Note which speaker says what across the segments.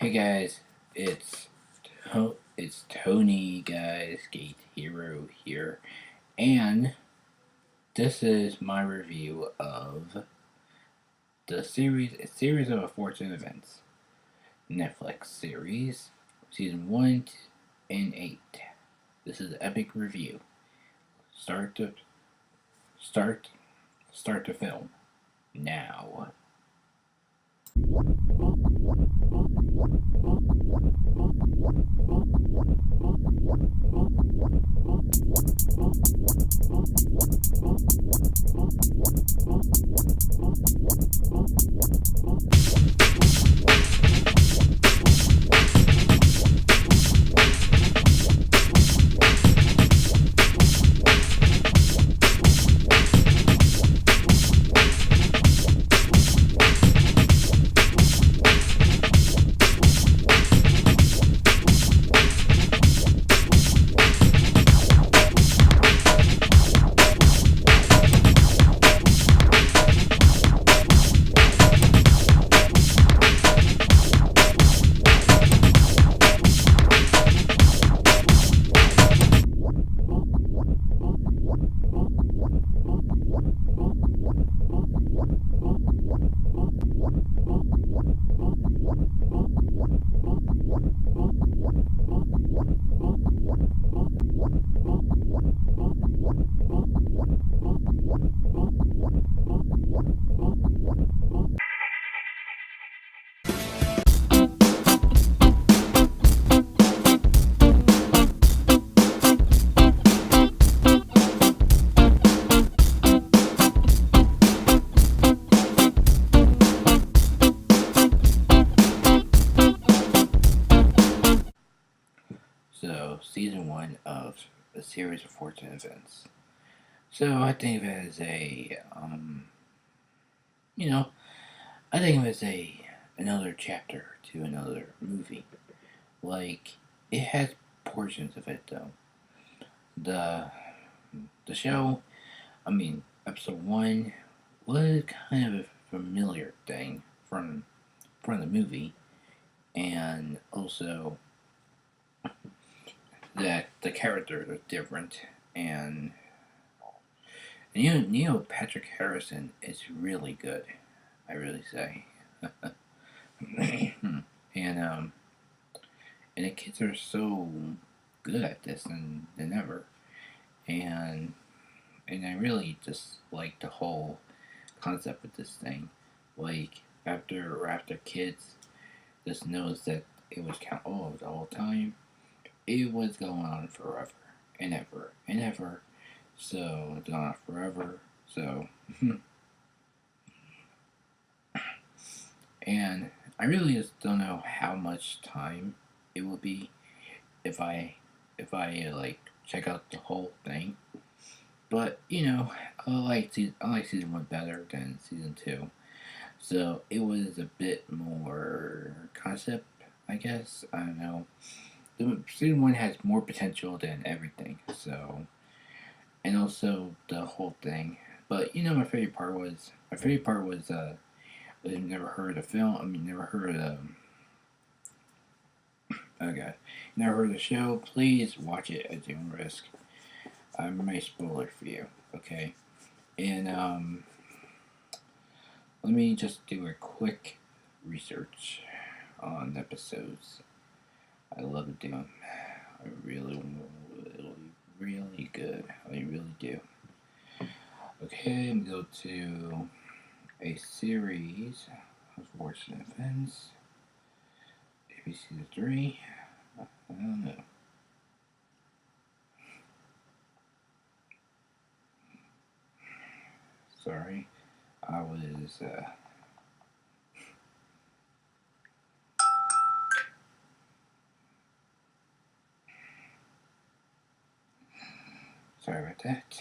Speaker 1: Hey guys, it's Tony, guys, Gate Hero here, and this is my review of the series of Unfortunate Events Netflix series, season 1 and 8. This is an epic review. Start to start start the film now. So, season 1 of a series of Fortunate Events. So, I think of it as you know, I think of it as another chapter to another movie. Like, it has portions of it though. The the show, episode 1 was kind of a familiar thing from the movie, and also that the characters are different, and Neil Patrick Harrison is really good. I really say. and and the kids are so good at this than ever, and I really just like the whole concept of this thing. Like after kids just knows that it was the whole time. It was going on forever and ever and ever. So it's going on forever. So and I really just don't know how much time it will be if I like check out the whole thing. But I like season 1 better than season 2. So it was a bit more concept, I guess. I don't know. Season 1 has more potential than everything. So, and also the whole thing. But my favorite part was I've never heard of the film. Never heard of okay, never heard of the show. Please watch it at your own risk. I may spoil it for you. Okay, and let me just do a quick research on episodes. I love to do them. I really, really good. I really do. Okay, I'm going to go to a series of Fortunate Events. ABC 3. I don't know. Sorry, I was sorry about that.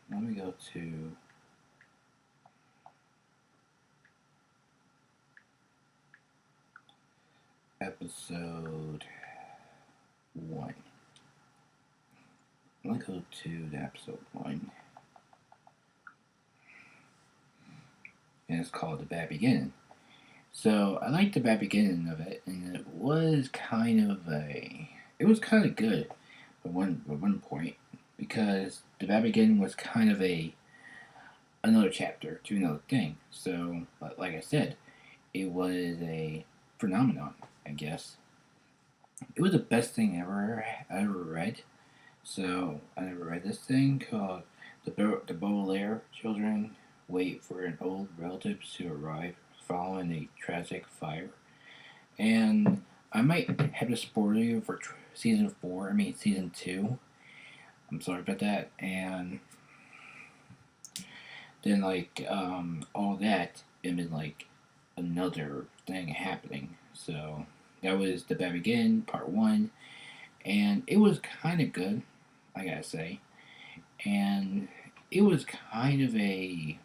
Speaker 1: Let me go to episode 1. Let me go to the episode 1. And it's called The Bad Beginning. So I liked the bad beginning of it, and it was kind of good at one point because the bad beginning was kind of a another chapter to another thing. So, but like I said, it was a phenomenon, I guess. It was the best thing I ever read. So I never read this thing called the Baudelaire Children Wait for an Old Relative to Arrive following a tragic fire. And I might have to spoil you for season four. I mean season two. I'm sorry about that. And then all that, and then another thing happening. So that was the Bad Begin Part One, and it was kind of good, I gotta say. And it was kind of a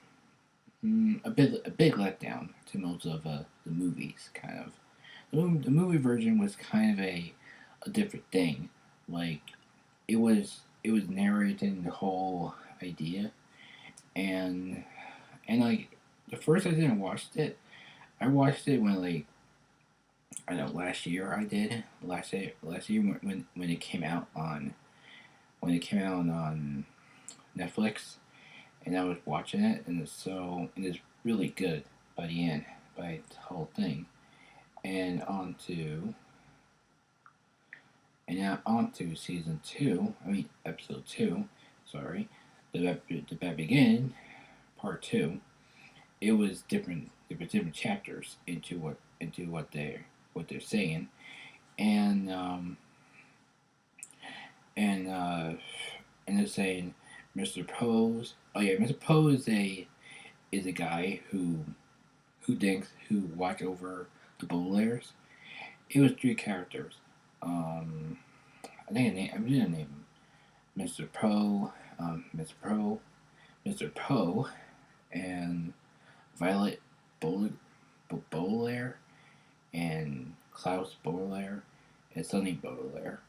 Speaker 1: big letdown to most of the movies. Kind of the movie version was kind of a different thing. Like it was narrating the whole idea, and like the first I didn't watch it. I watched it when I know last year I did last year when it came out on Netflix, and I was watching it, and it's really good by the end, by the whole thing, and now on to season two. I mean episode two. Sorry, the bad begin part two. It was different. There were different chapters into what they're saying, and and uh, and they're saying Mr. Poe's. Oh yeah, Mr. Poe is a guy who watch over the Bowlers. It was three characters. Um, I'm gonna name him Mr. Poe, Mr. Poe, Mr. Poe, and Violet Baudelaire and Klaus Baudelaire and Sonny Baudelaire.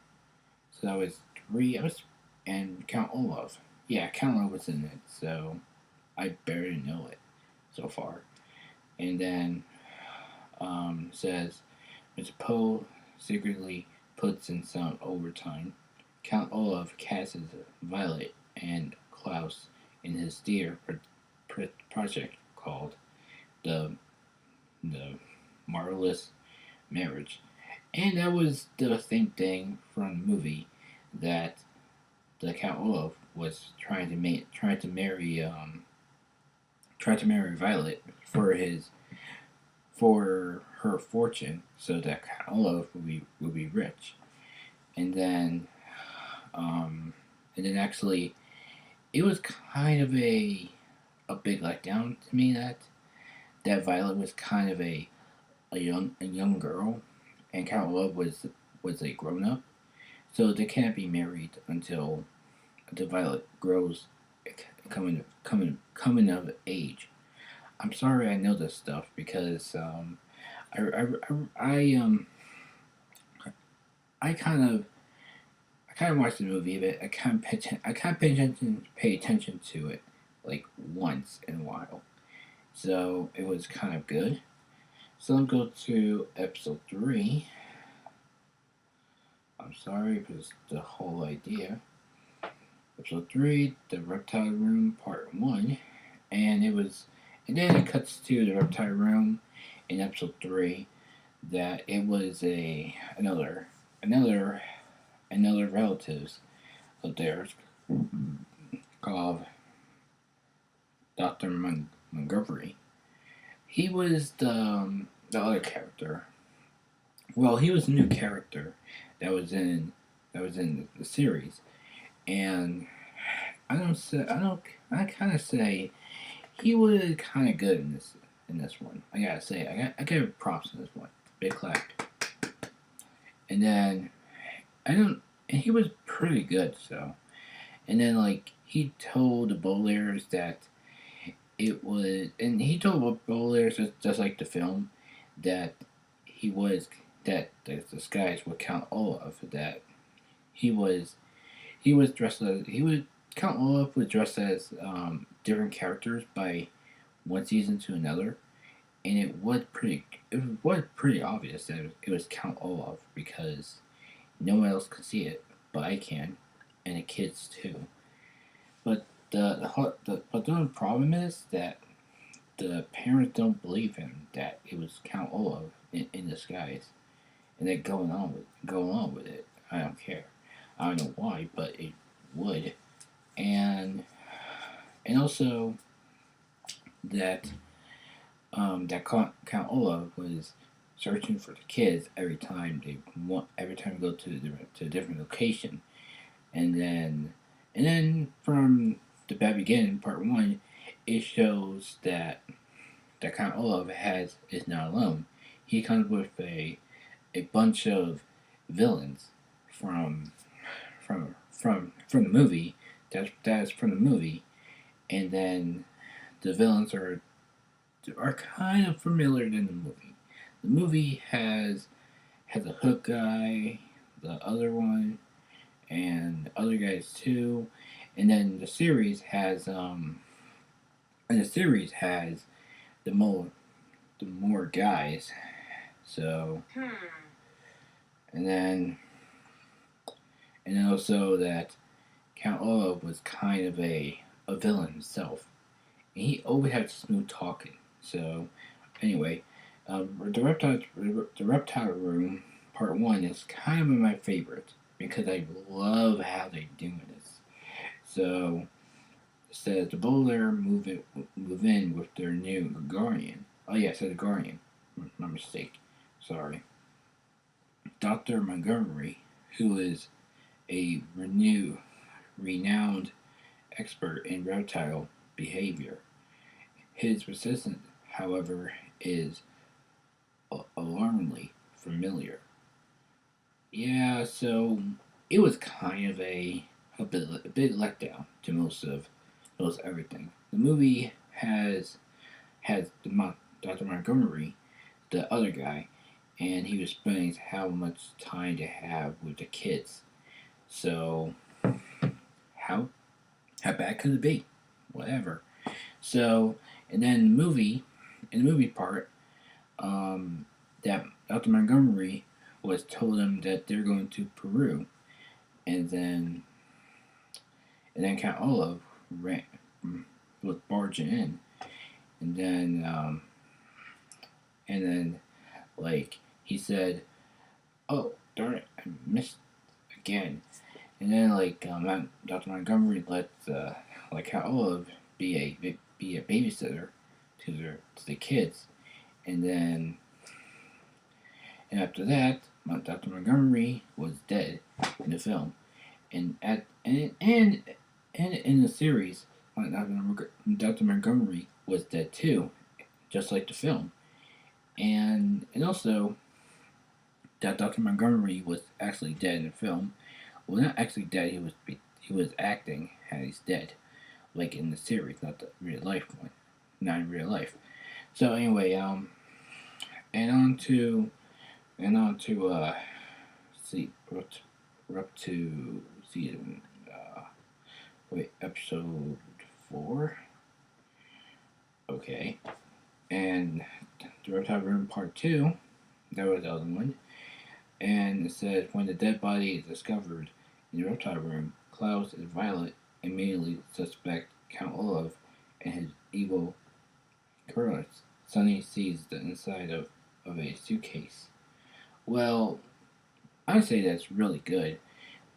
Speaker 1: So that was three. I was and Count Olaf. Yeah, Count Olaf was in it, so I barely know it so far. And then says Mr. Poe secretly puts in some overtime. Count Olaf casts Violet and Klaus in his theater project called the the Marvelous Marriage, and that was the same thing from the movie that the Count Olaf was trying to marry Violet for her fortune, so that Count Olaf would be rich, and then actually it was kind of a big letdown to me that Violet was kind of a young girl, and Count Olaf was a grown up, so they can't be married until Violet grows, coming of age. I'm sorry I know this stuff because I, I, I, I kind of watched the movie, but I kind of pay attention to it like once in a while, so it was kind of good. So let's go to episode three. I'm sorry, because the whole idea. Episode three, the Reptile Room, Part One, and and then it cuts to the Reptile Room in episode three. That it was another relatives of theirs called Doctor Montgomery. He was the other character. Well, he was a new character that was in the series, and I kind of say he was kind of good in this one. I gotta say I give props in this one. Big clap. And then I don't and he was pretty good. So and then he told the bowlers that it was, and he told bowlers just like the film that he was that the skies would count Olaf, that he was he was Count Olaf was dressed as different characters by one season to another, and it was pretty obvious that it was Count Olaf because no one else could see it, but I can, and the kids too. But but the only problem is that the parents don't believe him that it was Count Olaf in disguise, and they're going on with it. I don't care. I don't know why, but it would, and also that Count Olaf was searching for the kids every time they go to a different location, and then from the bad beginning, part one, it shows that Count Olaf is not alone. He comes with a bunch of villains from from the movie. That's from the movie, and then the villains are kind of familiar in the movie. The movie has a hook guy, the other one, and the other guys too, and then the series has the more guys. So and then also that Count Olaf was kind of a villain himself, and he always had smooth talking. So anyway, the reptile room part one is kind of my favorite because I love how they do this. So it says the Bowler move in with their new guardian. Oh yeah, it said guardian. My mistake. Sorry. Dr. Montgomery, who is a renowned expert in reptile behavior. His resistance, however, is alarmingly familiar. Yeah, so it was kind of a bit letdown to most everything. The movie has Dr. Montgomery, the other guy, and he was explaining how much time to have with the kids. So how how bad could it be? Whatever. So and then in the movie part, that Dr. Montgomery was told him that they're going to Peru, and then Count Olaf ran was barging in, and then like he said, "Oh darn it, I missed again." And then Dr. Montgomery let Count Olaf be a babysitter to the kids, and then and after that, Dr. Montgomery was dead in the film, and in the series, Dr. Montgomery was dead too, just like the film, and also that Dr. Montgomery was actually dead in the film. Well, not actually dead. He was acting and he's dead, like in the series, not the real life one, not in real life. So anyway, and on to see we're up to season episode 4. Okay, and the Reptile Room Part 2. That was the other one. And it said when the dead body is discovered in the reptile room, Klaus and Violet immediately suspect Count Olaf and his evil currents. Sunny sees the inside of a suitcase. Well, I'd say that's really good,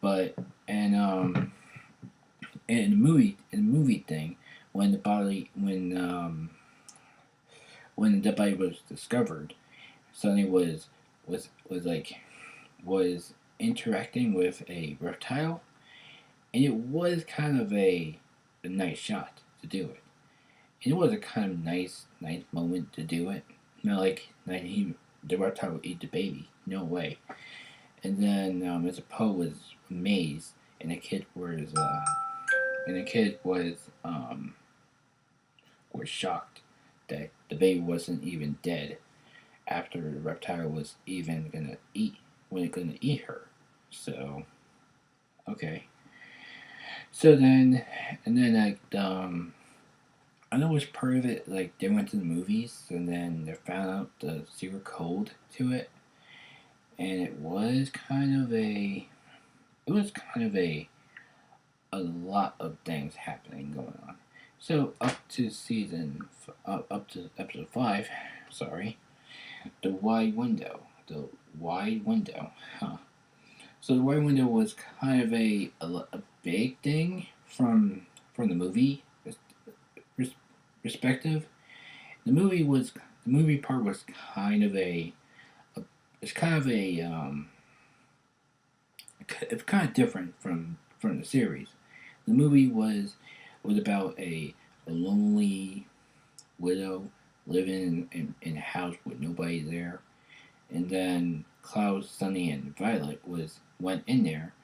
Speaker 1: but and in the movie thing, when the body when the dead body was discovered, Sunny was interacting with a reptile, and it was kind of a nice shot to do it. And it was a kind of nice moment to do it. Not like the reptile would eat the baby. No way. And then Mr. Poe was amazed, and the kid was shocked that the baby wasn't even dead after the reptile was even gonna eat her. So okay. So then and then I know it was part of it. Like they went to the movies and then they found out the secret code to it, and it was kind of a lot of things happening going on. So up to episode 5, sorry, the wide window, the wide window, huh? So the wide window was kind of a big thing from the movie perspective. The movie part was kind of a it's kind of a it's kind of different from the series. The movie was about a lonely widow living in a house with nobody there, and then Cloud, Sunny, and Violet was went in there,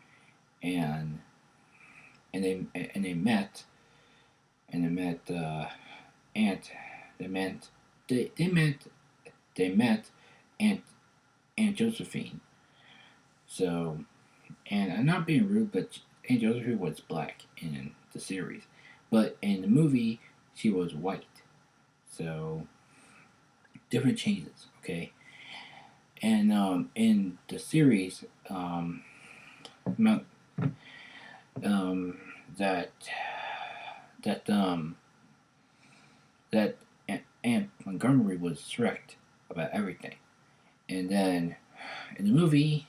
Speaker 1: and they met and they met Aunt they met they met they met Aunt Aunt Josephine. So, and I'm not being rude, but Aunt Josephine was black in the series, but in the movie she was white. So different changes, okay. And in the series, um, that that that Aunt Montgomery was strict about everything, and then in the movie,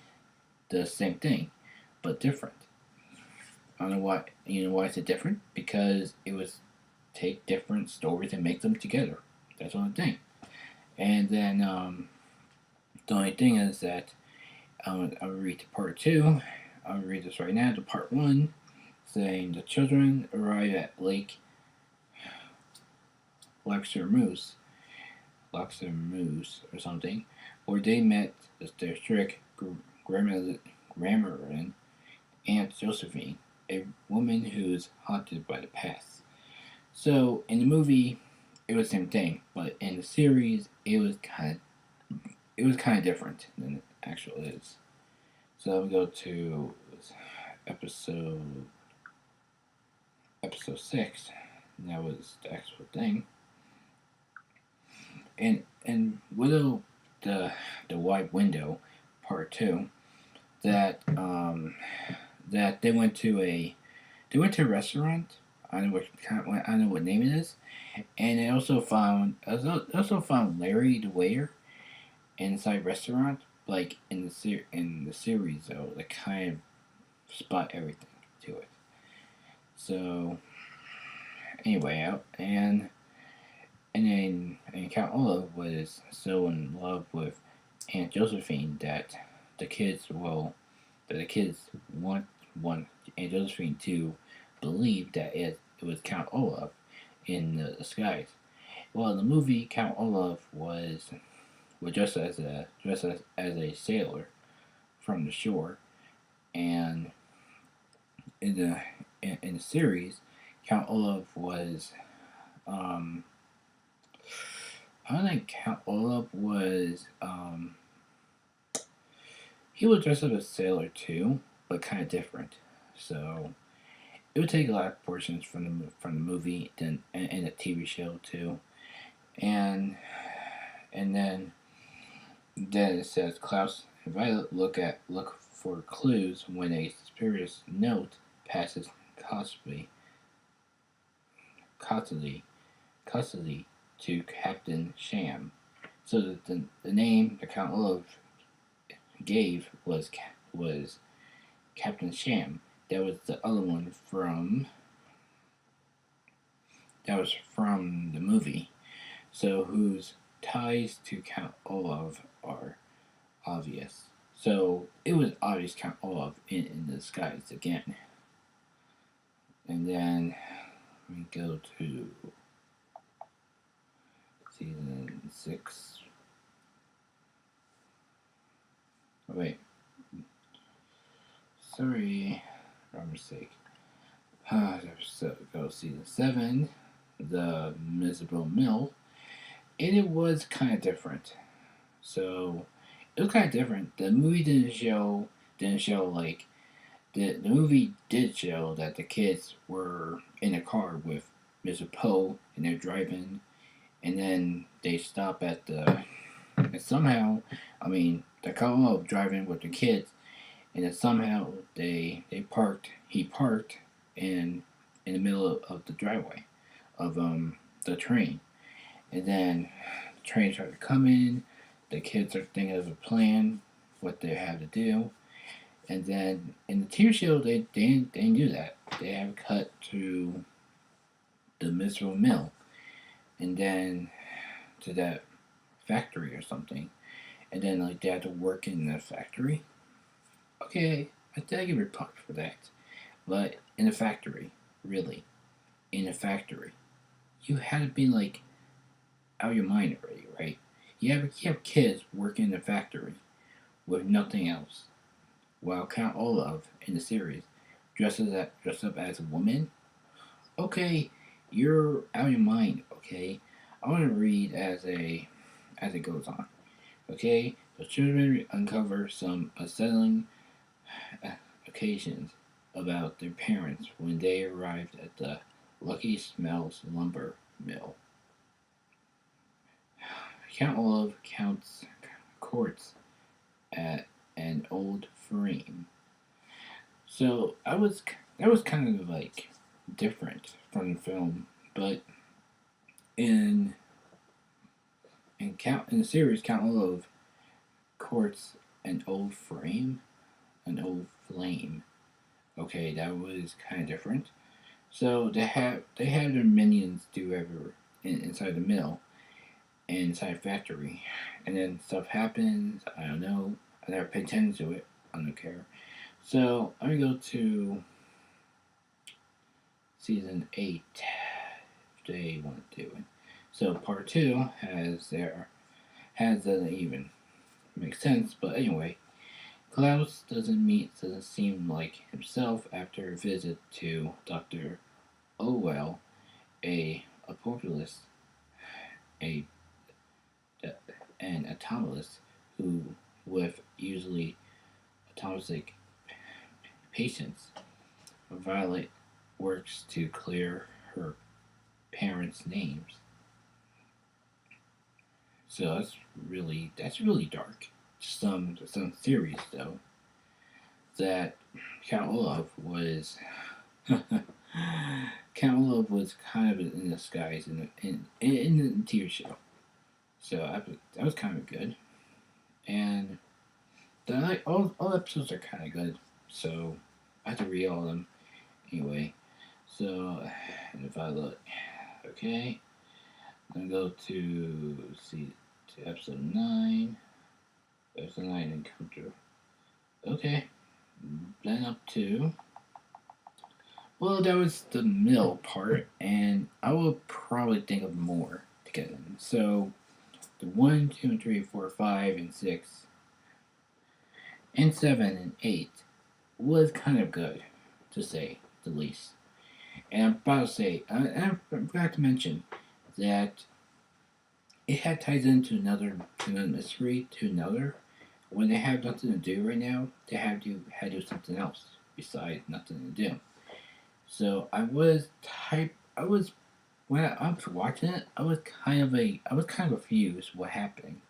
Speaker 1: the same thing, but different. I don't know why. You know why it's different? Because it was take different stories and make them together. That's the only thing. And then the only thing is that I'll read to part two. I'll read this right now. To part one, saying the children arrive at Lake Luxor Moose or something, where they met their strict grammarian Aunt Josephine, a woman who's haunted by the past. So in the movie, it was the same thing, but in the series, it was kind of different than it actually is. So I'll go to episode episode 6. And that was the actual thing. And Widow the Wide Window Part 2, that that they went to a restaurant. I don't know I don't know what name it is, and they also found Larry the waiter inside restaurant, like in the series though, they kind of spot everything to it. So anyway, and Count Olaf was so in love with Aunt Josephine that the kids want Aunt Josephine to believe that it was Count Olaf in the skies. Well, in the movie, Count Olaf was as a sailor from the shore, and in the series, Count Olaf was I don't think Count Olaf was he was dressed up as a sailor too, but kind of different. So it would take a lot of portions from the movie and the TV show too, and and then it says Klaus and Violet look for clues when a suspicious note passes custody custody custody to Captain Sham. So the name the Count Olaf gave was Captain Sham. That was the other one from the movie. So whose ties to Count Olaf are obvious. So it was obvious Count Olaf in disguise again. And then we go to season 6. Oh, wait. Sorry. Wrong mistake. So go season 7. The Miserable Mill. And it was kind of different. So it was kind of different. The movie didn't show the movie did show that the kids were in a car with Mr. Poe, and they're driving, and then they stop at the. And somehow, I mean, they're kind of driving with the kids, and then somehow they parked. He parked in the middle of the driveway of the train, and then the train started coming. The kids are thinking of a plan, what they have to do, and then in the TV show they didn't do that. They have cut to the Misro Mill, and then to that factory or something, and then like they had to work in the factory. Okay, I think I give it props for that, but in the factory, really, in the factory, you had to be like out of your mind already, right? You have kids working in the factory with nothing else, while Count Olaf in the series dressed up as a woman. Okay, you're out of your mind. Okay, I want to read as it goes on. Okay, the children uncover some unsettling occasions about their parents when they arrived at the Lucky Smells lumber mill. Count Olaf counts quartz at an old frame. So I was that was kind of like different from the film, but in in the series, Count Olaf courts an old frame, an old flame. Okay, that was kind of different. So they have their minions do whatever inside the mill and inside the factory, and then stuff happens. I don't know. I never pay attention to it. I don't care. So I'm gonna go to season 8. If they want to do it. So part 2 doesn't even make sense. But anyway, Klaus doesn't seem like himself after a visit to Doctor Owell, a populist, a an autonomist who with usually automatic patients Violet works to clear her parents' names. So that's really dark. Some theories though that Count Olaf was Count Olaf was kind of in disguise in the TV show. So that was kind of good, and all episodes are kind of good. So I have to read all of them anyway. So if I look, okay, I'm gonna go to see to episode 9. Episode 9 encounter. Okay, then up to. Well, that was the mill part, and I will probably think of more to get in. So the 1, 2, 3, 4, 5, and 6, and 7 and 8 was kind of good, to say the least. And I'm about to say, I forgot to mention that it had ties into another mystery to another. When they have nothing to do right now, they have to do something else besides nothing to do. So I was when I was watching it, I was kind of confused what happened.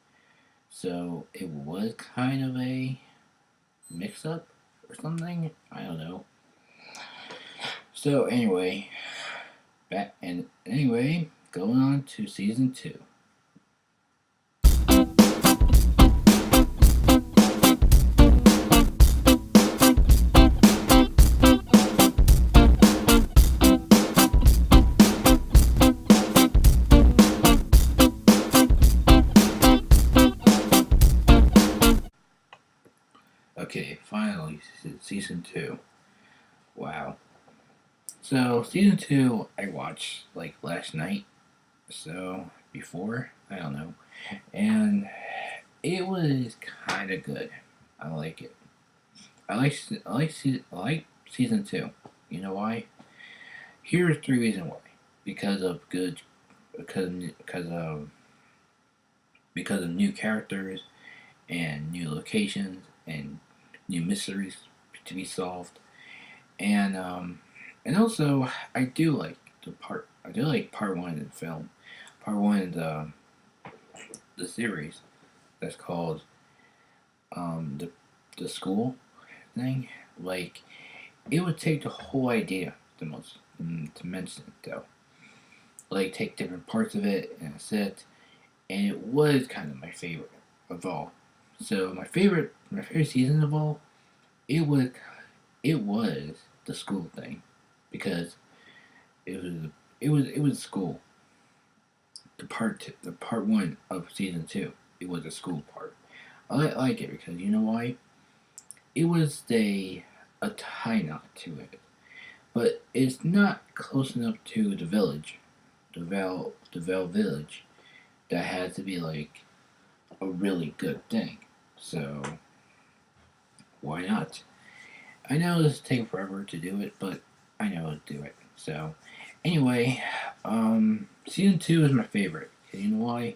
Speaker 1: So it was kind of a mix up or something. I don't know. So anyway, going on to season 2. Okay, finally, season 2. Wow. So season 2 I watched like last night. So before, I don't know. And it was kind of good. I like it. I like season 2. You know why? Here's 3 reasons why. Because of good because because of because of new characters and new locations and new mysteries to be solved. And also I do like I do like part one of the film, part one of the series that's called the school thing. Like it would take the whole idea the most to mention it though. Like take different parts of it and that's it. And it was kind of my favorite of all. So my favorite season of all, it was it was the school thing because it was it was school. The part one of season two, it was a school part. Like it because you know why? It was a tie knot to it, but it's not close enough to the village, the Val village, that had to be like a really good thing. So why not? I know this will take forever to do it, but I know I'll do it. So anyway, season two is my favorite. You know why?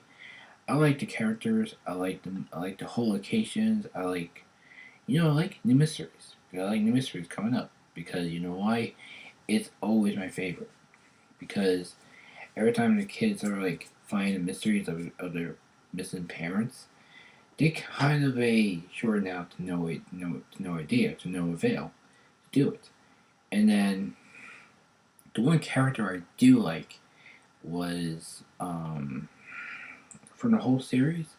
Speaker 1: I like the characters. I like them. I like the whole locations. I like new mysteries. I like new mysteries coming up because you know why? It's always my favorite because every time the kids are like finding mysteries of their missing parents, they kind of a shorten out to no idea to no avail to do it. And then the one character I do like was from the whole series.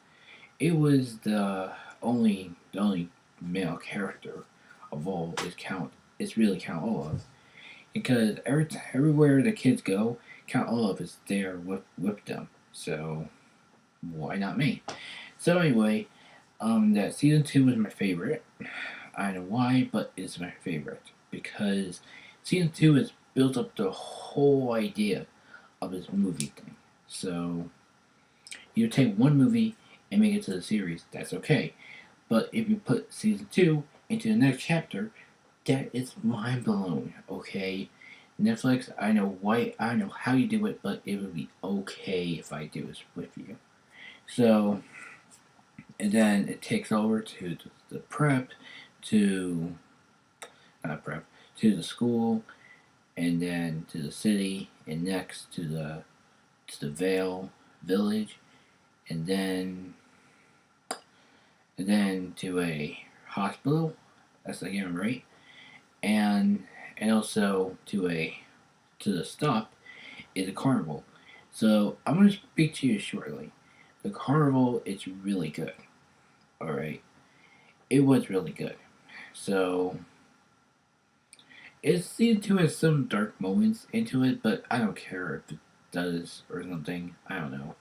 Speaker 1: It was the only male character of all is Count. It's really Count Olaf because everywhere the kids go, Count Olaf is there with them. So why not me? So anyway, that season two was my favorite. I don't know why, but it's my favorite because season two has built up the whole idea of this movie thing. So you take one movie and make it to the series, that's okay. But if you put season two into the next chapter, that is mind blowing. Okay, Netflix, I know how you do it, but it would be okay if I do this with you. So, and then it takes over to the prep, to not prep, to the school, and then to the city, and next to the Vale village, and then to a hospital. That's again right, and also to the stop is a carnival. So I'm going to speak to you shortly. The carnival is really good. All right, it was really good. So it seemed to have some dark moments into it, but I don't care if it does or something. I don't know.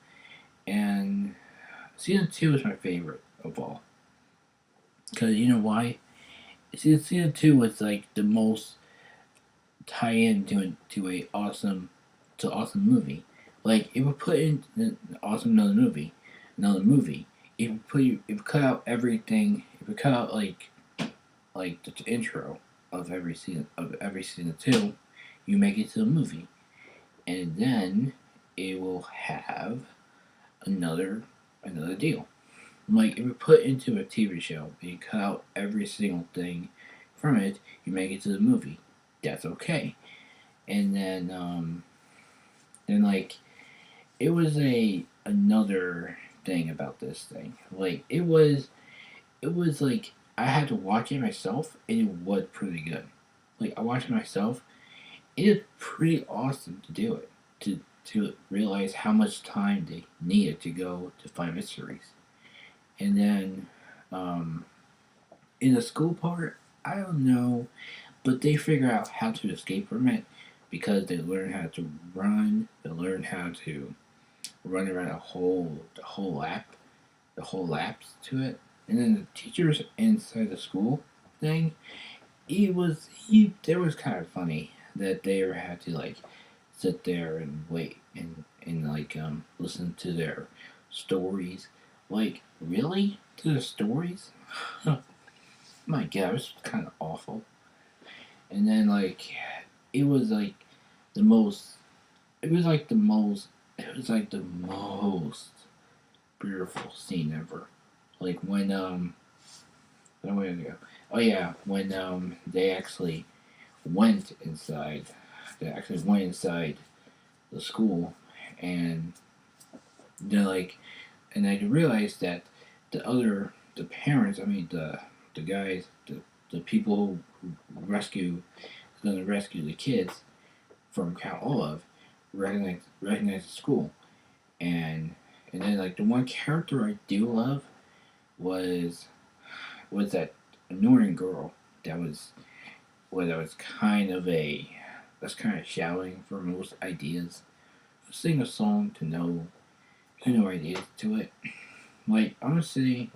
Speaker 1: And season two is my favorite of all because you know why? Season two was like the most tie in to a awesome movie. Like it would put in an awesome another movie. It would cut out everything. It would cut out like the intro of every season two. You make it to the movie, and then it will have another deal. Like if you put into a TV show and you cut out every single thing from it, you make it to the movie. That's okay. And then like it was a another thing about this thing. Like it was like I had to watch it myself and it was pretty good. Like I watched it myself. It is pretty awesome to do it. To realize how much time they needed to go to find mysteries. And then in the school part, I don't know, but they figure out how to escape from it because they learn how to run. They learn how to run around the whole laps to it. And then the teachers inside the school thing, there was kind of funny that they had to like sit there and wait and like listen to their stories. Like really to the stories? My God, it was kind of awful. And then like it was like the most. It was like the most. It was like the most beautiful scene ever. Like when where did I go? Oh yeah, when they actually went inside. They actually went inside the school, and they're like, and I realized that the parents, I mean the guys, the people who rescue, going to rescue the kids from Count Olaf, recognize the school, and then like the one character I do love was that annoying girl that was that was kind of a that's kind of shouting for most ideas. Sing a song to no ideas to it. Like honestly,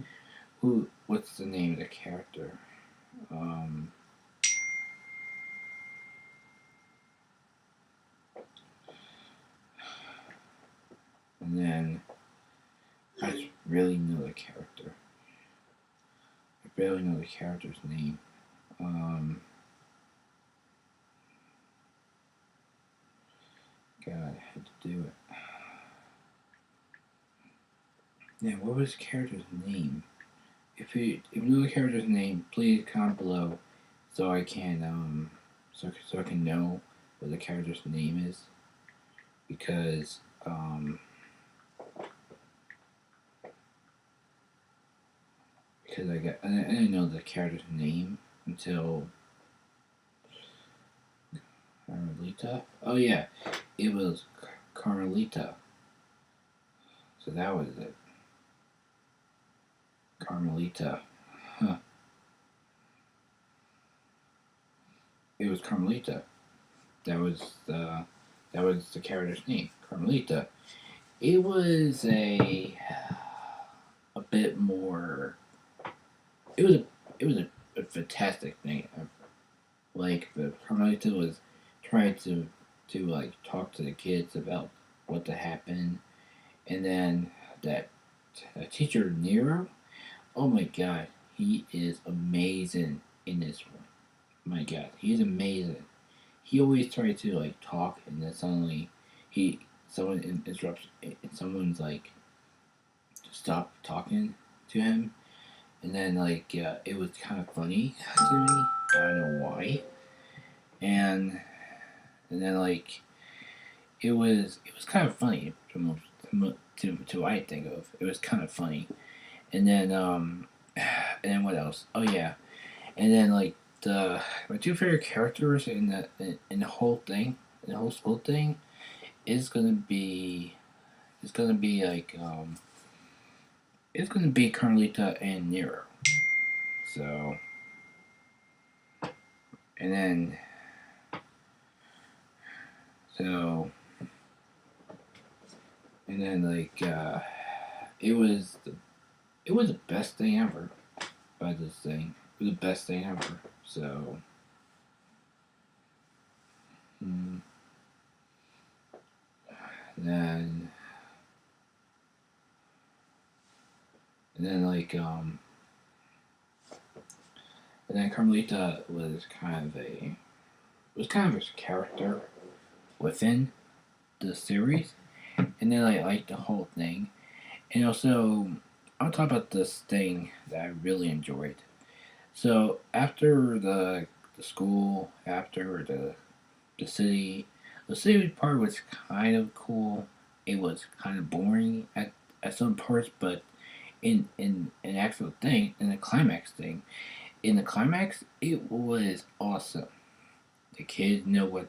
Speaker 1: what's the name of the character? Um, and then I really know the character. I barely know the character's name. Um, God, I had to do it. Yeah, what was the character's name? If you know the character's name, please comment below so I can so I can know what the character's name is, because I didn't know the character's name until Carmelita. Oh yeah, it was Carmelita. So that was it, Carmelita. Huh. It was Carmelita. That was the character's name, Carmelita. It was a bit more. It was a fantastic thing. Like the Carmelita was trying to like talk to the kids about what to happen, and then that teacher Nero. Oh my God, he is amazing in this one. My God, he's amazing. He always tries to like talk, and then suddenly he someone interrupts, and someone's like stop talking to him, and then like it was kind of funny to me. I don't know why, and then like it was kind of funny to what I think of. It was kind of funny, and then and then what else? Oh yeah, and then like my two favorite characters in the whole thing, in the whole school thing, is gonna be it's gonna be like it's gonna be Carlita and Nero. So and then so and then like it was the best thing ever by this thing. It was the best thing ever. So mm, then and then like and then Carmelita was kind of a character within the series, and then I liked the whole thing. And also, I'll talk about this thing that I really enjoyed. So after the school, after the city part was kind of cool. It was kind of boring at some parts, but in an actual thing, in the climax, it was awesome. The kids know where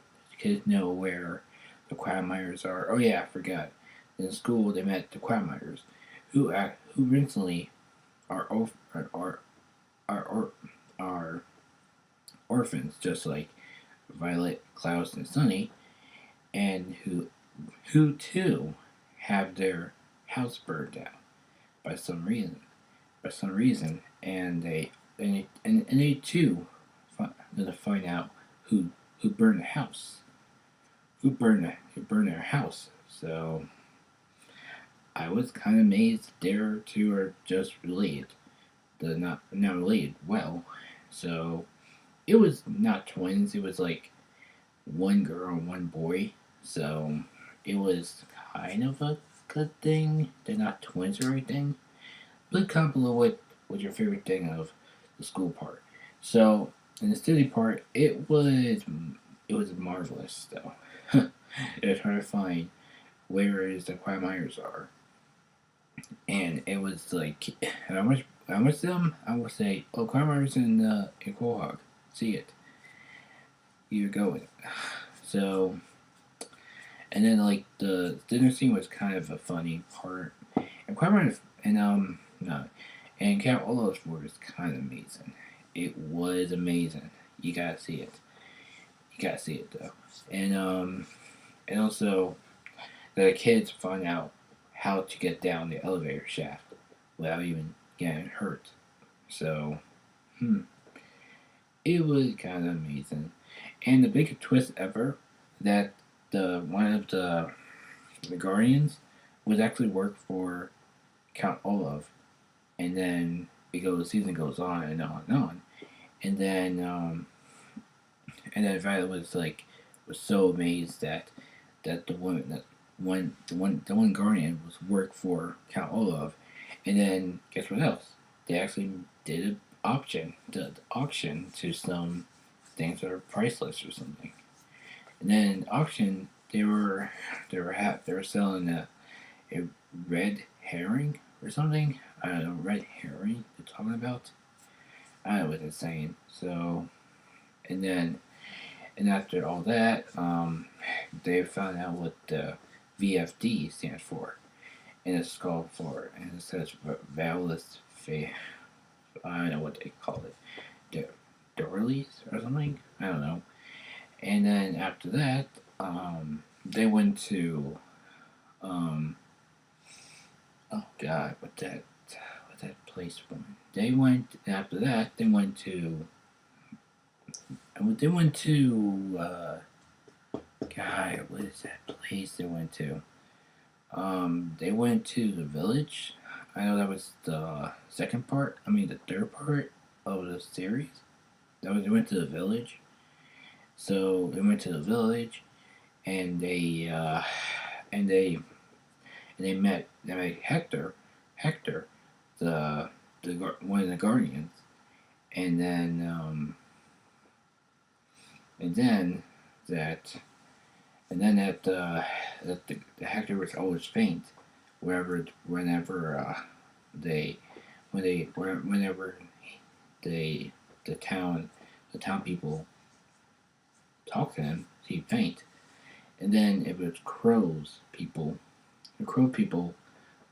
Speaker 1: the Quagmires are. Oh yeah, I forgot. In school, they met the Quagmires, who recently are are are, are orphans, just like Violet, Klaus, and Sunny, and who too have their house burned down by some reason. And and they too gonna find out who burned the house, who burned their house. So I was kind of amazed their two are just related, the not related well. So it was not twins. It was like one girl and one boy. So it was kind of a good thing. They're not twins or anything. But comment below what your favorite thing of the school part. So in the city part, it was marvelous though. They're trying to find where is the Quagmires are, and it was like, how much them? I would say, oh, Quagmires in Quahog, see it, you're going. So, and then like the dinner scene was kind of a funny part, and Quagmires and no, and Count Olaf's was kind of amazing. It was amazing. You gotta see it. You gotta see it though, and also the kids find out how to get down the elevator shaft without even getting hurt. So, it was kind of amazing. And the biggest twist ever that the one of the Guardians would actually work for Count Olaf, and then the season goes on and on and on, and then Violet was so amazed that the woman that the one Guardian was work for Count Olaf, and then guess what else? They actually did an auction, the auction to some things that are priceless or something. And then auction, they were selling a red herring or something. I don't know, red herring they're talking about. I don't know what they're saying. So, and then and after all that, they found out what the VFD stands for, and it's called for, and it says Valus Fa. I don't know what they call it, Dorleys or something. I don't know. And then after that, they went to, um, oh God, what that place went. They went after that. They went to, God, what is that place they went to? They went to the village. I know that was the second part. I mean, the third part of the series. They went to the village. So they went to the village, and and they they met Hector, the one of the guardians, and then that the Hector was always faint whenever they whenever they the town people talk to him, he'd faint. And then it was Crow's people. The Crow people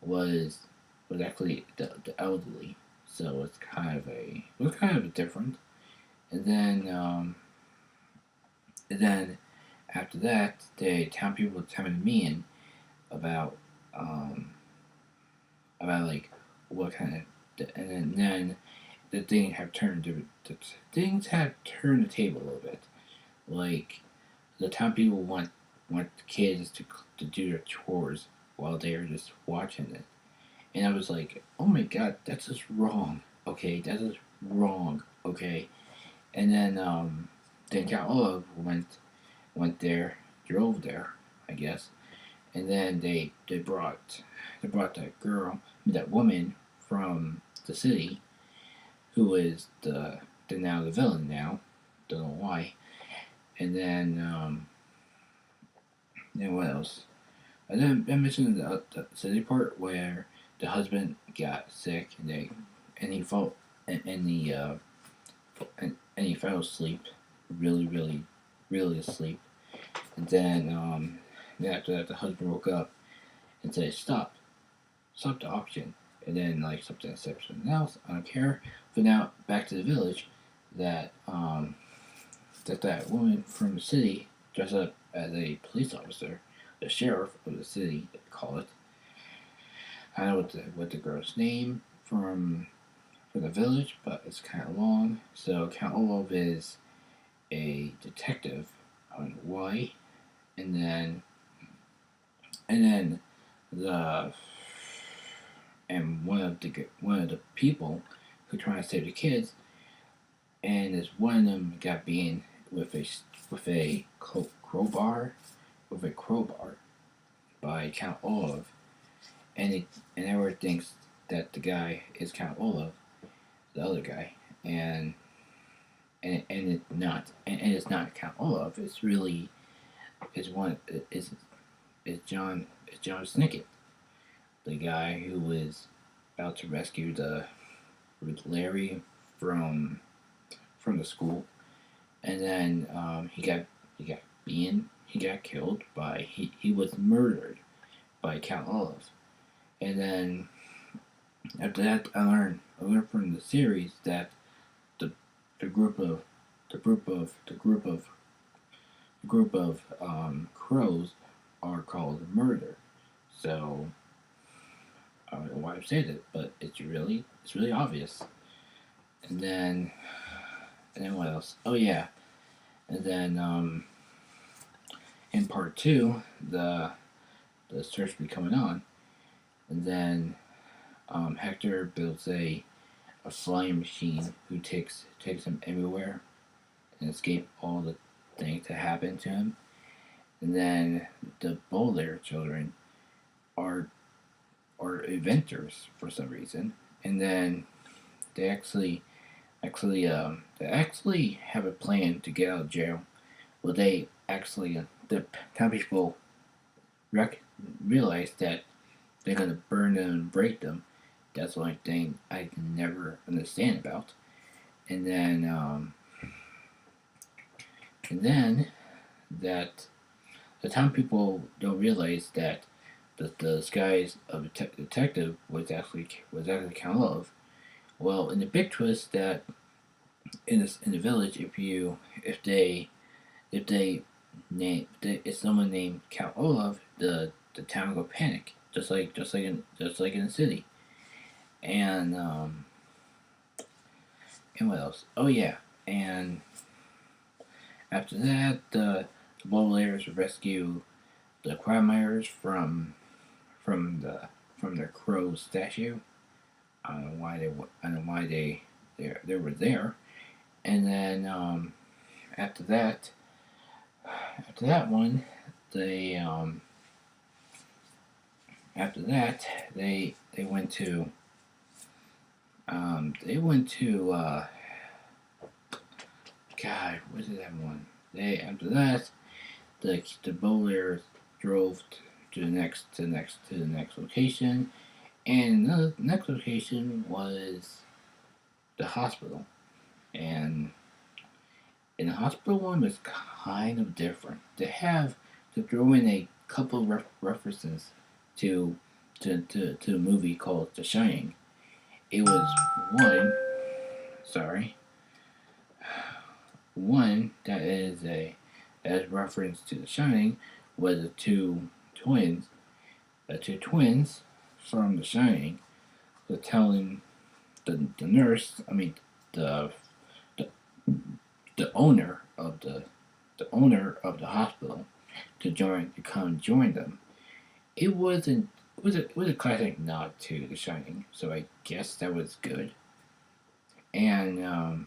Speaker 1: was actually the elderly, so it was kind of a different. And then after that, the town people were telling me in about um, like what kind of, and then the thing have turned the things have turned the table a little bit. Like the town people want the kids to do their chores while they're just watching it, and I was like, oh my god, that's just wrong. Okay, that is wrong. Okay, and then Count Olaf went there, drove there, I guess, and then they brought that girl, that woman from the city, who is the now the villain now, don't know why, and then what else? And then I mentioned the city part where the husband got sick and he fell and the and he fell asleep, really asleep. And then after that, the husband woke up and said, stop the auction." And then like something said something else. I don't care. But now back to the village, that that woman from the city dressed up as a police officer, the sheriff of the city, they call it. I don't know what the girl's name from the village, but it's kind of long. So Count Olaf is a detective. I don't know why. And then and then the one of the people who trying to save the kids, and this one of them got beaten with a crowbar by Count Olaf, and everyone thinks that the guy is Count Olaf, the other guy, and it's not Count Olaf. It's really is one is John Snicket, the guy who was about to rescue the with Larry from from the school, and then he got he got killed by he was murdered by Count Olaf, and then after that I learned from the series that the the group of the group of crows are called murder. So I don't know why I said it, but it's really obvious. And then what else? Oh yeah, and then in part two, the search be coming on, and then Hector builds a flying machine who takes him everywhere and escape all the things that happen to him. And then the Bowler children are inventors for some reason, and then they they actually have a plan to get out of jail. Well, they actually the town people rec- realize that they're gonna burn them and break them. That's the only thing I can never understand about. And then and then that the town people don't realize that the disguise of a detective was actually Count Love. Well, in the big twist that in the village, if they if someone named Count Olaf, the town will panic, just like in the city. And and what else? Oh yeah, and after that, the Bowlers rescue the Quagmires from their crow statue. I don't know why they were there. And then after that, after that one, they after that they went to God, what is that one? They after that the bowlers drove to the next location, and the next location was the hospital, and the hospital one was kind of different. To throw in a couple references to to a movie called The Shining. It was one, sorry, one that is reference to The Shining was the two twins from The Shining were telling the nurse, I mean the the, the owner of the hospital to come join them. It wasn't it was a classic nod to The Shining, so I guess that was good. And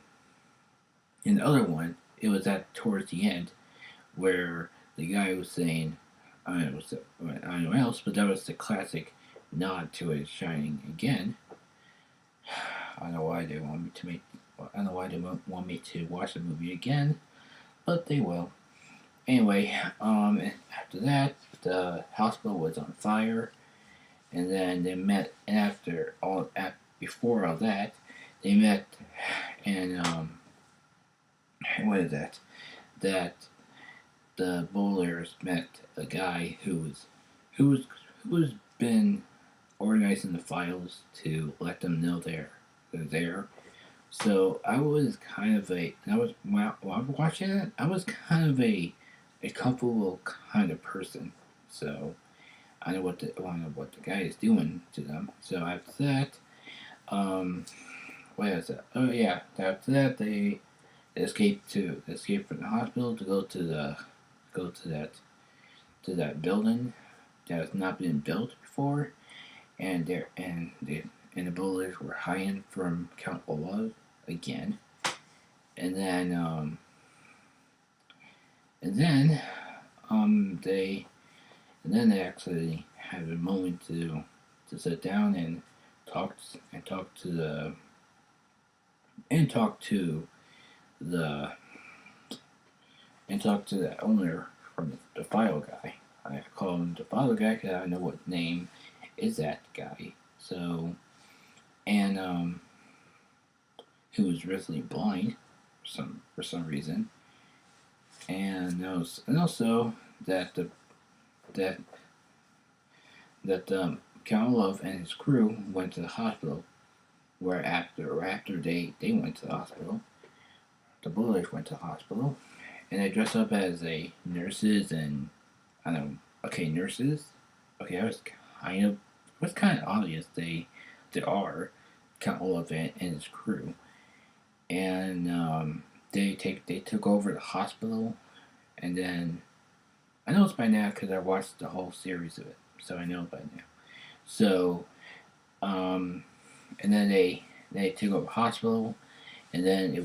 Speaker 1: in the other one, it was at towards the end where the guy was saying, I don't know else, but that was the classic nod to it shining again. I don't know why they want me to make. I don't know why they want me to watch the movie again, but they will. Anyway, after that, the hospital was on fire, and then they met. And before all that, they met, and what is that? That the bowlers met a guy who was who was been organizing the files to let them know they're there. So I was kind of while I was watching it, I was kind of a comfortable kind of person. So I know what the guy is doing to them. So after that, um, what is that? Oh yeah, after that they escape from the hospital to go to that building that has not been built before, and the bullies were hiding from Count Olaf again, and then and then they they actually had a moment to sit down and talk talk to talk to the talk to the owner from the file guy. I call him the file guy because I know what name is that guy. So, and who was recently blind for some reason, and also that the that that Count Love and his crew went to the hospital. Where after they went to the hospital, the Bullets went to the hospital, and they dressed up as a nurses and I don't know. Okay, nurses. Okay, it was kind of obvious they are Count Olaf and his crew, and they took over the hospital, and then I know it's by now because I watched the whole series of it, so I know by now. So um, and then they took over the hospital, and then it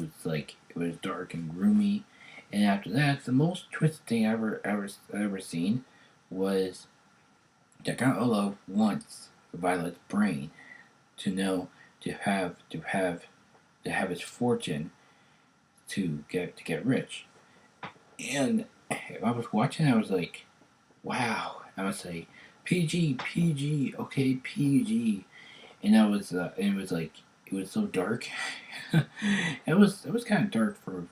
Speaker 1: was dark and gloomy, and after that, the most twisted thing I ever seen was that Count Olaf wants Violet's brain to know to have his fortune to get rich. And I was watching, I was like, wow. I was like, PG, okay, PG. And it was like, it was so dark. It was kind of dark for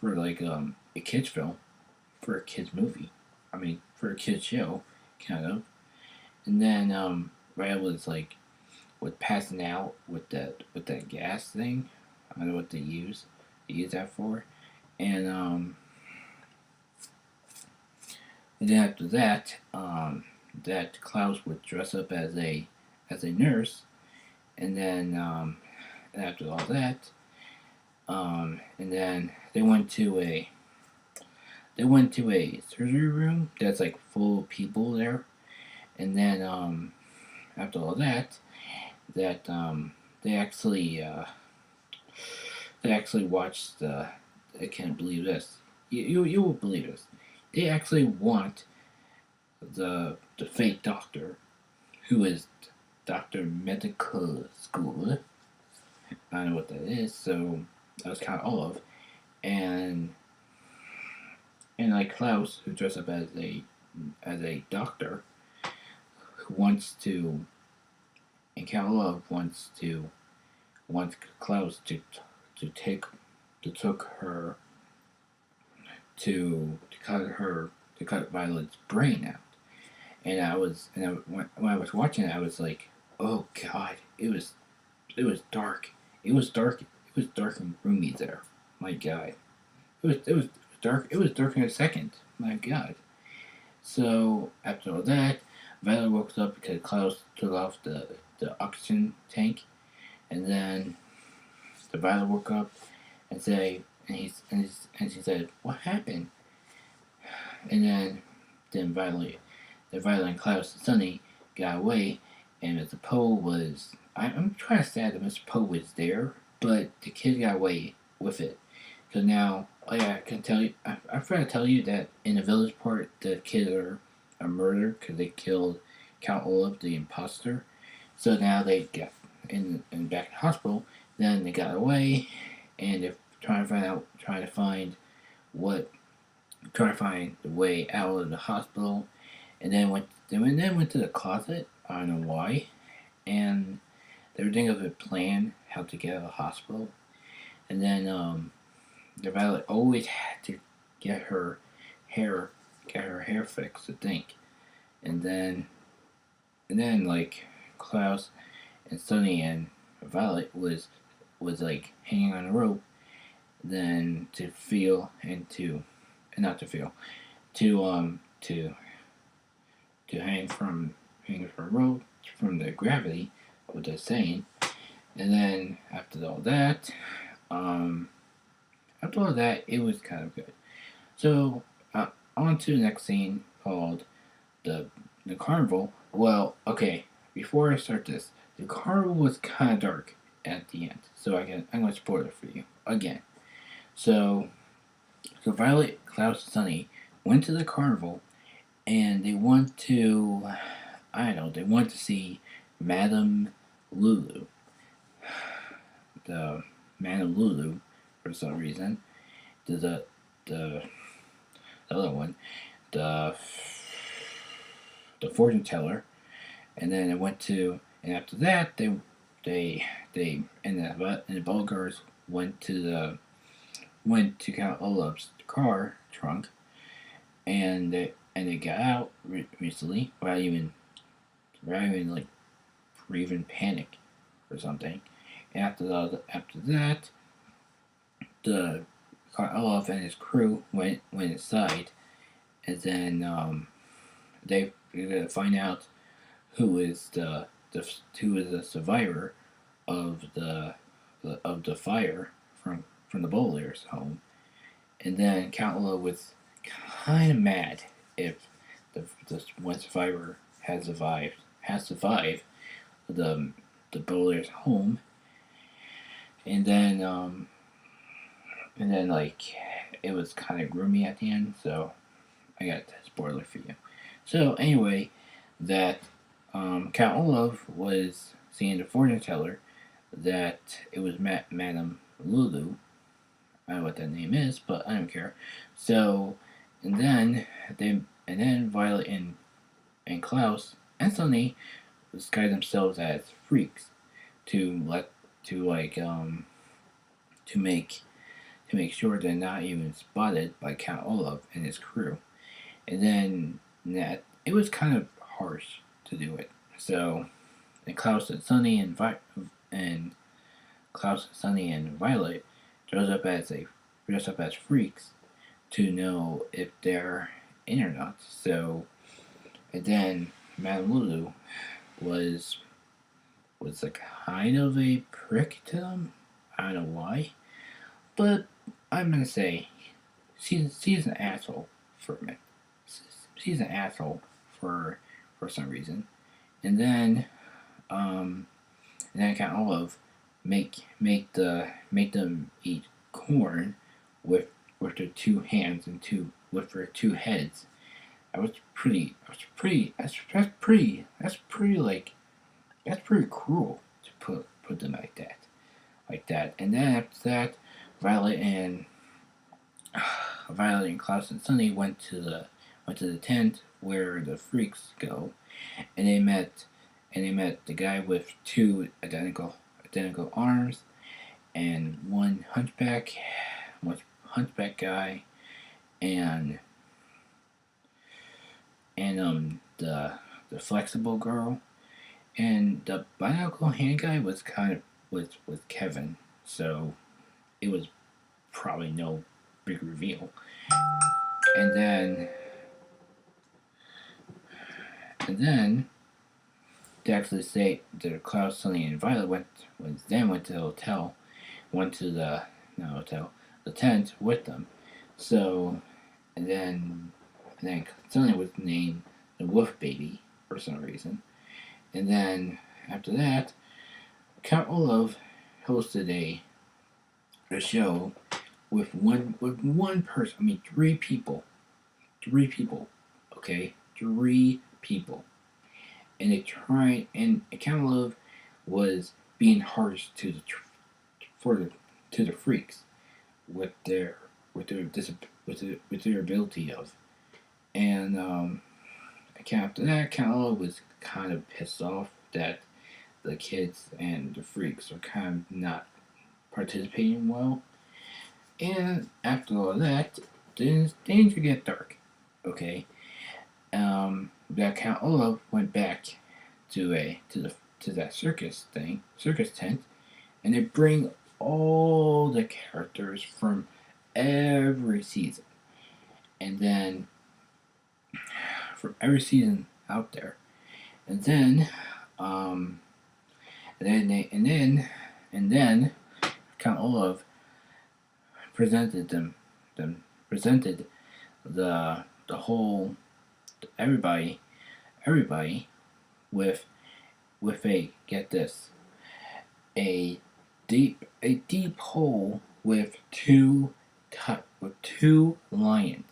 Speaker 1: like a kids film, for a kids movie. I mean, for a kids show, kind of. And then Red was like, with passing out with that gas thing. I don't know what they use that for. And and then after that, that Klaus would dress up as a nurse, and then and after all that, and then they went to a surgery room that's like full of people there, and then after all that, that they actually they actually watched the. I can't believe this. You will believe this. They actually want the fake doctor, who is Doctor Medical School. I don't know what that is, so that was kind of Olive, and and like Klaus, who dressed up as a doctor, who wants to, and Count Love wants Klaus to take to took her to cut Violet's brain out. And when I was watching it, I was like, oh god, it was dark. It was dark. It was dark and roomy there. My god, it was dark. It was dark in a second. My god. So after all that, Violet woke up because Klaus took off the oxygen tank, and then the Violet woke up and say, and she said, "What happened?" And then Violet and Klaus and Sunny got away, and Mr. Poe was. I'm trying to say that Mr. Poe was there, but the kid got away with it. So now, oh yeah, I can tell you. I forgot to tell you that in the village part, the kids are murdered because they killed Count Olaf, the imposter. So now they got in back in the hospital. Then they got away, and they're trying to find what, trying to find the way out of the hospital, and then went to the closet. I don't know why, and they were thinking of a plan how to get out of the hospital, and then the Violet always had to get her hair fixed, I think, and then like Klaus and Sunny and Violet was like hanging on a rope, then to feel and not to feel to hang from a rope from the gravity of what they're saying, and then um, after all that, it was kind of good. So on to the next scene called the the carnival. Well, okay, before I start this, the carnival was kind of dark at the end, so I'm gonna spoil it for you again. So Violet, Klaus, and Sunny went to the carnival, and they want to, I don't know, they want to see Madame Lulu, the Madame Lulu, for some reason. The the other one, the the fortune teller, and then it went to, and after that they and the Bulgars went to Count Olaf's car trunk, and they got out recently without even like even panic or something. And after that, the Count Olaf and his crew went inside, and then they find out who is who is the survivor of the fire from the Bowler's home. And then Count Olaf was kind of mad if the one survivor has survived the Bowler's home. And then like it was kind of gloomy at the end, so I got a spoiler for you. So anyway, that Count Olaf was seeing the fortune teller that it was Madame Lulu. I don't know what that name is, but I don't care. So, and then Violet and Klaus and Sunny disguise themselves as freaks to make sure they're not even spotted by Count Olaf and his crew. And then that it was kind of harsh to do it. So, and Klaus and Sunny and Violet dress up as freaks to know if they're in or not. So, and then Madame Lulu was a kind of a prick to them. I don't know why, but I'm gonna say she's an asshole for me. She's an asshole for some reason. And then Count Olaf make them eat corn with their two hands and with their two heads. That's pretty cruel to put them like that. And then after that, Violet and Klaus and Sunny went to the tent where the freaks go, and they met the guy with two identical arms and one hunchback guy, and the flexible girl, and the bionicle hand guy was kind of with Kevin, so it was probably no big reveal. And then they actually say that Klaus, Sunny, and Violet went to the hotel, went to the tent with them. So, and then Sunny was named the Wolf Baby for some reason. And then after that, Count Olaf hosted a show with one person. I mean, three people. Okay, 3 people. And they tried, and Count Olaf was being harsh to the freaks with their ability of, and after that, Count Olaf was kind of pissed off that the kids and the freaks are kind of not participating well. And after all that, things get dark. Okay, that Count Olaf went back to that circus tent, and they bring all the characters from every season, and then from every season out there, and then Count Olaf presented the whole everybody with a, get this, a deep hole with two lions.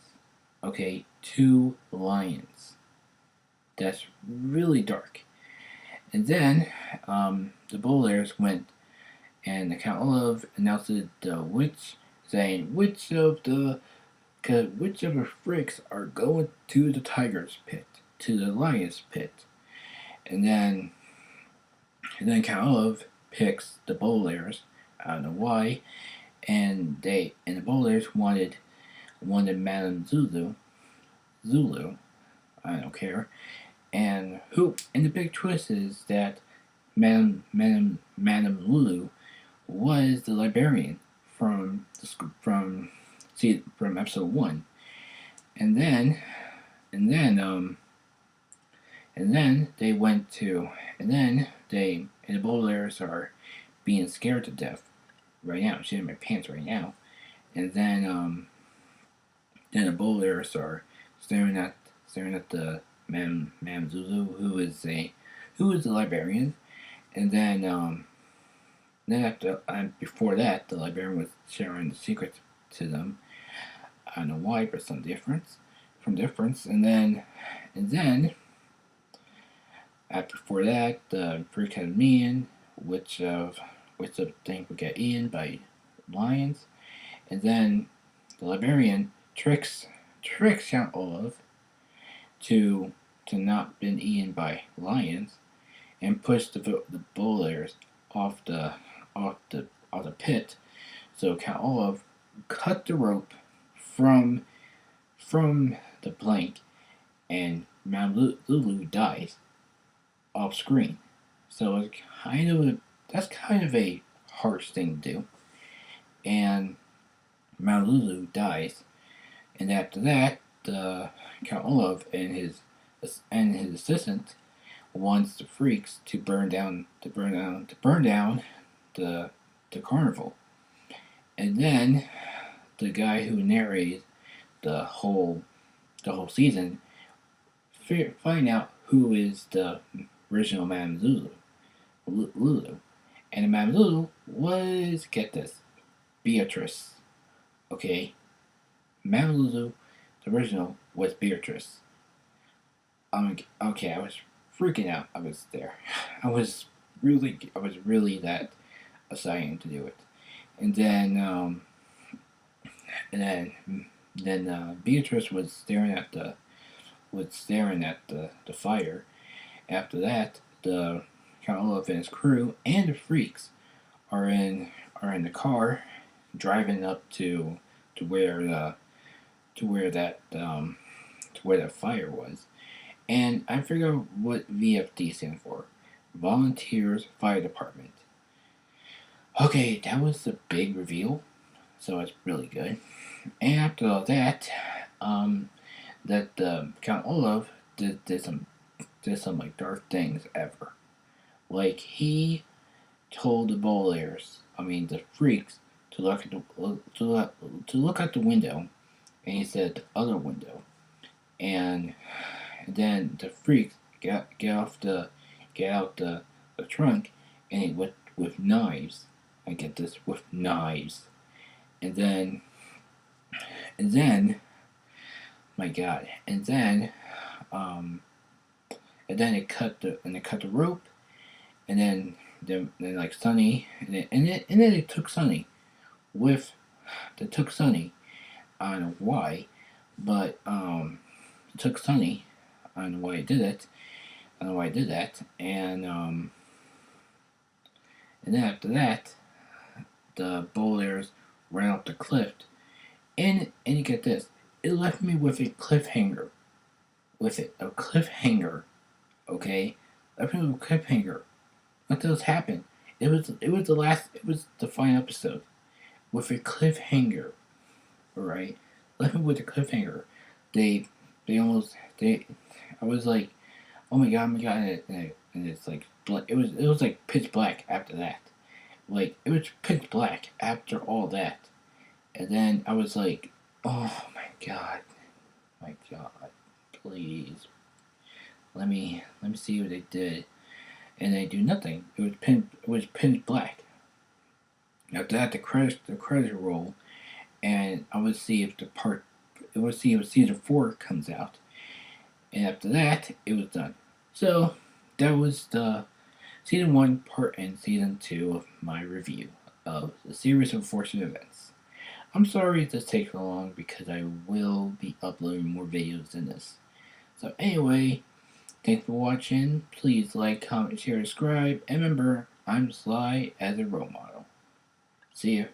Speaker 1: Okay, 2 lions. That's really dark. And then the bowlers went, and the Count Olaf announced the witch, saying, "Which of the Because which of the freaks are going to the tiger's pit, to the lion's pit, and then Count Olive picks the bowlers. I don't know why, and the bowlers wanted Madame Zulu. I don't care. And the big twist is that Madame Lulu was the librarian from episode 1, and then and then and then they went to and then they and the bowlers are being scared to death right now. She's in my pants right now, and then the bowlers are staring at the Mam Zulu, who is the librarian, and then after before that, the librarian was sharing the secret to them. I don't know why, but some difference, and then before that, the freak had me which of thing would get eaten by lions, and then the librarian tricks Count Olaf to not been eaten by lions, and push the bowlers off the pit. So Count Olaf cut the rope from the plank, and Mount Lulu dies off screen. So it's that's kind of a harsh thing to do. And Mount Lulu dies, and after that, Count Olaf and his assistant wants the freaks to burn down the carnival, and then the guy who narrated the whole season find out who is the original Madame Lulu, and Madame Lulu was, get this, Beatrice. Okay, Madame Lulu, the original, was Beatrice. Okay, I was freaking out. I was there. I was really that excited to do it, and then Beatrice was staring at the fire. After that, the Count Olaf and his crew and the freaks are in the car driving up to where that fire was, and I forgot what VFD stands for. Volunteers Fire Department. Okay, that was the big reveal, so it's really good. And after all that, Count Olaf did some like dark things ever. Like, he told the bowlers, the freaks, to look at the window, and he said the other window, and then the freaks get out the trunk, and he went with knives. I get this, with knives, and then my God, and then they cut the rope, and then like Sunny, and then they took Sunny with they took Sunny. I don't know why, but they took Sunny. I don't know why I did it. I don't know why I did that, and then after that, the bowlers ran up the cliff, and you get this, it left me with a cliffhanger. A cliffhanger, okay? Left me with a cliffhanger. What does happen? It was the final episode with a cliffhanger. Alright? Left me with a cliffhanger. I was like, oh my god, and it's like, it was like pitch black after that. Like, it was pitch black after all that. And then I was like, oh my god, please. Let me see what they did. And they do nothing. It was pitch black. After that, the credits roll, and I would see if season 4 comes out. And after that, it was done. So that was the season 1 part and season 2 of my review of the series of unfortunate events. I'm sorry this takes so long because I will be uploading more videos than this. So anyway, thanks for watching. Please like, comment, share, subscribe, and remember, I'm Sly as a role model. See ya.